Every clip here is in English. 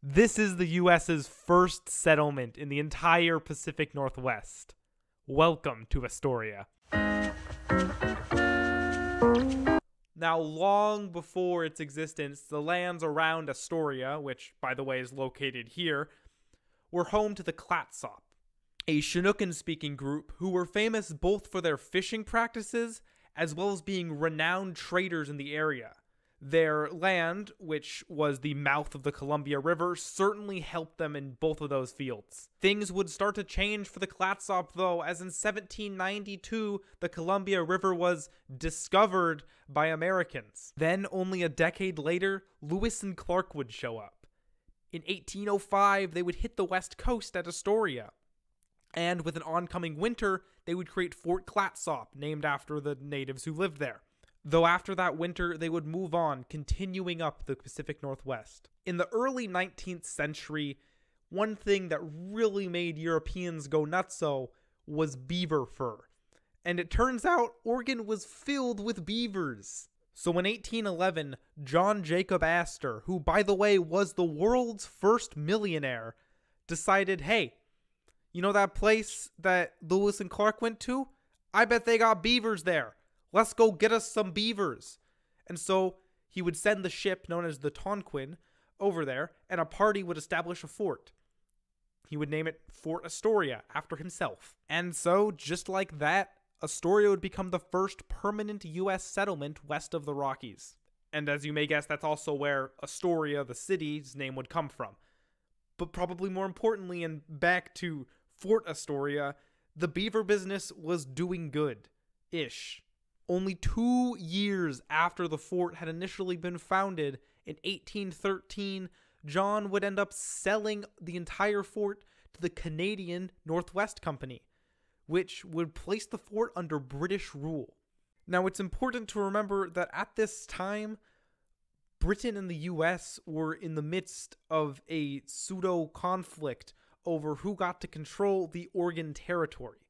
This is the US's first settlement in the entire Pacific Northwest. Welcome to Astoria. Now, long before its existence, the lands around Astoria, which, by the way, is located here, were home to the Clatsop, a Chinookan-speaking group who were famous both for their fishing practices as well as being renowned traders in the area. Their land, which was the mouth of the Columbia River, certainly helped them in both of those fields. Things would start to change for the Clatsop, though, as in 1792, the Columbia River was discovered by Americans. Then, only a decade later, Lewis and Clark would show up. In 1805, they would hit the west coast at Astoria. And with an oncoming winter, they would create Fort Clatsop, named after the natives who lived there. Though after that winter, they would move on, continuing up the Pacific Northwest. In the early 19th century, one thing that really made Europeans go nutso was beaver fur. And it turns out Oregon was filled with beavers. So in 1811, John Jacob Astor, who by the way was the world's first millionaire, decided, hey, you know that place that Lewis and Clark went to? I bet they got beavers there. Let's go get us some beavers. And so he would send the ship known as the Tonquin over there, and a party would establish a fort. He would name it Fort Astoria after himself. And so, just like that, Astoria would become the first permanent U.S. settlement west of the Rockies. And as you may guess, that's also where Astoria, the city's name, would come from. But probably more importantly, and back to Fort Astoria, the beaver business was doing good-ish. Only 2 years after the fort had initially been founded, in 1813, John would end up selling the entire fort to the Canadian Northwest Company, which would place the fort under British rule. Now, it's important to remember that at this time, Britain and the US were in the midst of a pseudo-conflict over who got to control the Oregon Territory,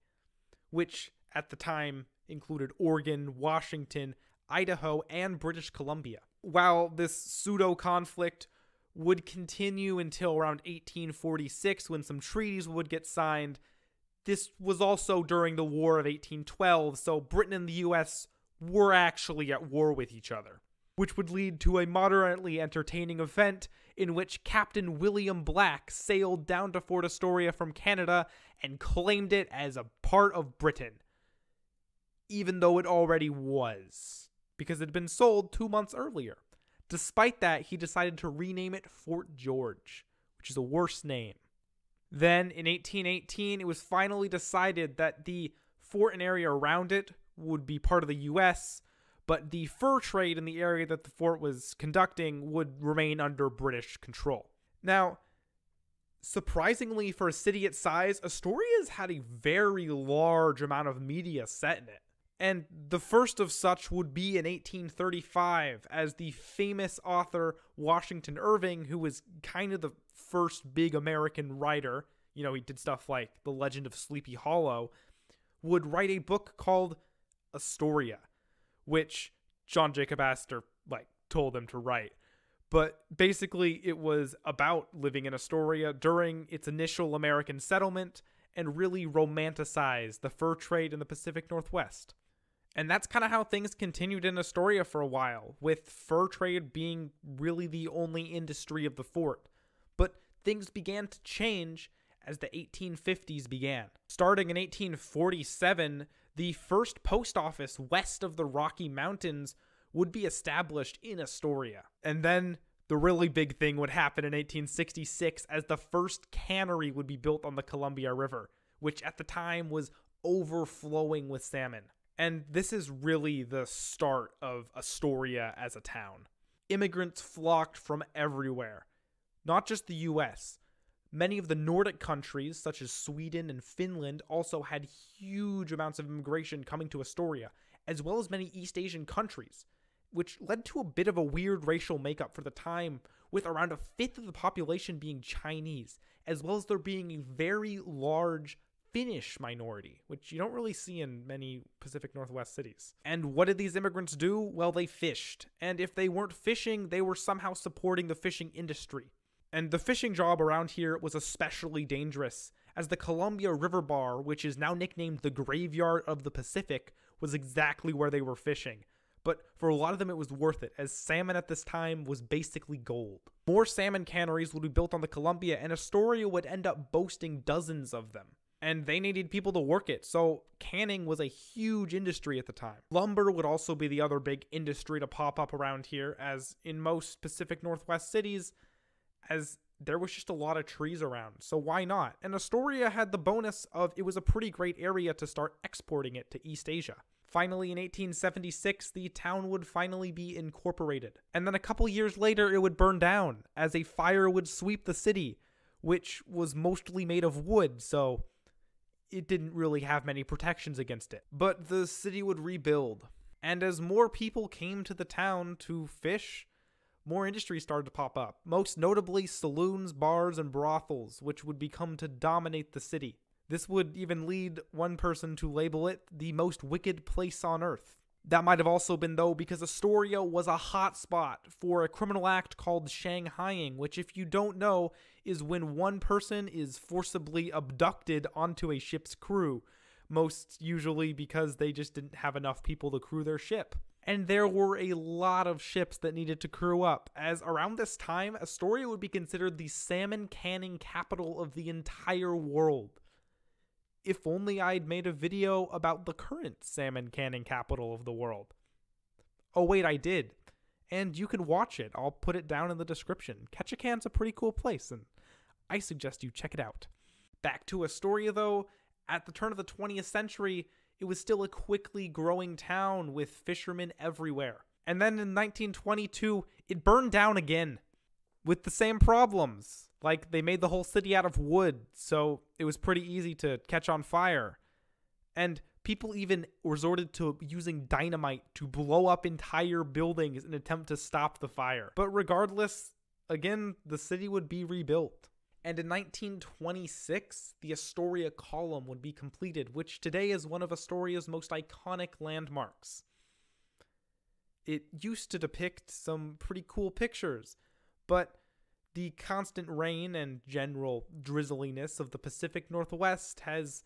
which at the time included Oregon, Washington, Idaho, and British Columbia. While this pseudo-conflict would continue until around 1846 when some treaties would get signed, this was also during the War of 1812, so Britain and the US were actually at war with each other, which would lead to a moderately entertaining event in which Captain William Black sailed down to Fort Astoria from Canada and claimed it as a part of Britain, even though it already was, because it had been sold 2 months earlier. Despite that, he decided to rename it Fort George, which is a worse name. Then, in 1818, it was finally decided that the fort and area around it would be part of the U.S., but the fur trade in the area that the fort was conducting would remain under British control. Now, surprisingly for a city its size, Astoria's had a very large amount of media set in it. And the first of such would be in 1835, as the famous author Washington Irving, who was kind of the first big American writer, you know, he did stuff like The Legend of Sleepy Hollow, would write a book called Astoria, which John Jacob Astor, told him to write. But basically, it was about living in Astoria during its initial American settlement and really romanticized the fur trade in the Pacific Northwest. And that's kind of how things continued in Astoria for a while, with fur trade being really the only industry of the fort. But things began to change as the 1850s began. Starting in 1847, the first post office west of the Rocky Mountains would be established in Astoria. And then the really big thing would happen in 1866 as the first cannery would be built on the Columbia River, which at the time was overflowing with salmon. And this is really the start of Astoria as a town. Immigrants flocked from everywhere, not just the US. Many of the Nordic countries, such as Sweden and Finland, also had huge amounts of immigration coming to Astoria, as well as many East Asian countries, which led to a bit of a weird racial makeup for the time, with around a fifth of the population being Chinese, as well as there being a very large Finnish minority, which you don't really see in many Pacific Northwest cities. And what did these immigrants do? Well, they fished. And if they weren't fishing, they were somehow supporting the fishing industry. And the fishing job around here was especially dangerous, as the Columbia River Bar, which is now nicknamed the Graveyard of the Pacific, was exactly where they were fishing. But for a lot of them it was worth it, as salmon at this time was basically gold. More salmon canneries would be built on the Columbia, and Astoria would end up boasting dozens of them. And they needed people to work it, so canning was a huge industry at the time. Lumber would also be the other big industry to pop up around here, as in most Pacific Northwest cities, as there was just a lot of trees around, so why not? And Astoria had the bonus of it was a pretty great area to start exporting it to East Asia. Finally, in 1876, the town would finally be incorporated. And then a couple years later, it would burn down, as a fire would sweep the city, which was mostly made of wood, so it didn't really have many protections against it. But the city would rebuild. And as more people came to the town to fish, more industries started to pop up, most notably saloons, bars, and brothels, which would become to dominate the city. This would even lead one person to label it the most wicked place on earth. That might have also been, though, because Astoria was a hotspot for a criminal act called Shanghaiing, which, if you don't know, is when one person is forcibly abducted onto a ship's crew, most usually because they just didn't have enough people to crew their ship. And there were a lot of ships that needed to crew up, as around this time, Astoria would be considered the salmon canning capital of the entire world. If only I'd made a video about the current salmon canning capital of the world. Oh wait, I did. And you can watch it. I'll put it down in the description. Ketchikan's a pretty cool place, and I suggest you check it out. Back to Astoria, though, at the turn of the 20th century, it was still a quickly growing town with fishermen everywhere. And then in 1922, it burned down again, with the same problems. Like, they made the whole city out of wood, so it was pretty easy to catch on fire. And people even resorted to using dynamite to blow up entire buildings in an attempt to stop the fire. But regardless, again, the city would be rebuilt. And in 1926, the Astoria Column would be completed, which today is one of Astoria's most iconic landmarks. It used to depict some pretty cool pictures, but the constant rain and general drizzliness of the Pacific Northwest has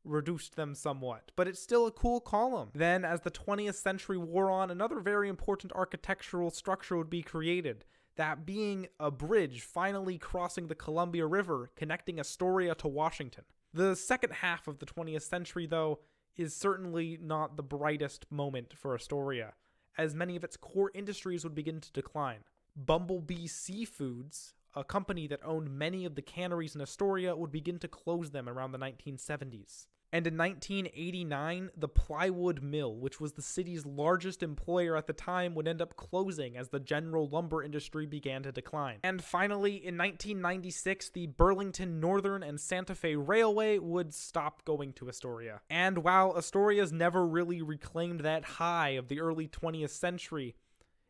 reduced them somewhat, but it's still a cool column. Then, as the 20th century wore on, another very important architectural structure would be created, that being a bridge finally crossing the Columbia River, connecting Astoria to Washington. The second half of the 20th century, though, is certainly not the brightest moment for Astoria, as many of its core industries would begin to decline. Bumblebee Seafoods, a company that owned many of the canneries in Astoria, would begin to close them around the 1970s. And in 1989, the plywood mill, which was the city's largest employer at the time, would end up closing as the general lumber industry began to decline. And finally, in 1996, the Burlington Northern and Santa Fe Railway would stop going to Astoria. And while Astoria's never really reclaimed that high of the early 20th century,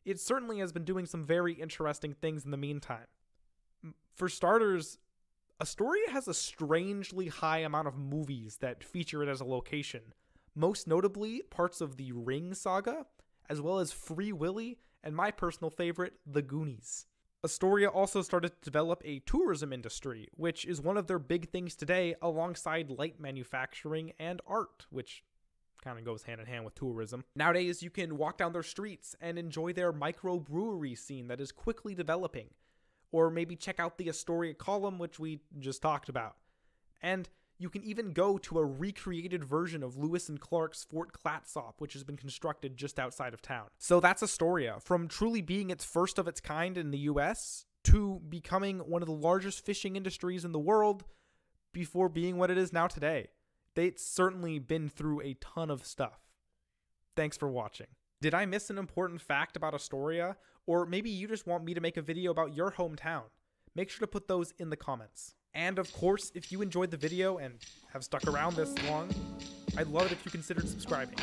it certainly has been doing some very interesting things in the meantime. For starters, Astoria has a strangely high amount of movies that feature it as a location, most notably parts of the Ring saga, as well as Free Willy, and my personal favorite, The Goonies. Astoria also started to develop a tourism industry, which is one of their big things today, alongside light manufacturing and art, which kind of goes hand in hand with tourism. Nowadays, you can walk down their streets and enjoy their microbrewery scene that is quickly developing. Or maybe check out the Astoria Column, which we just talked about. And you can even go to a recreated version of Lewis and Clark's Fort Clatsop, which has been constructed just outside of town. So that's Astoria, from truly being its first of its kind in the US, to becoming one of the largest fishing industries in the world, before being what it is now today. It's certainly been through a ton of stuff. Thanks for watching. Did I miss an important fact about Astoria? Or maybe you just want me to make a video about your hometown? Make sure to put those in the comments. And of course, if you enjoyed the video and have stuck around this long, I'd love it if you considered subscribing.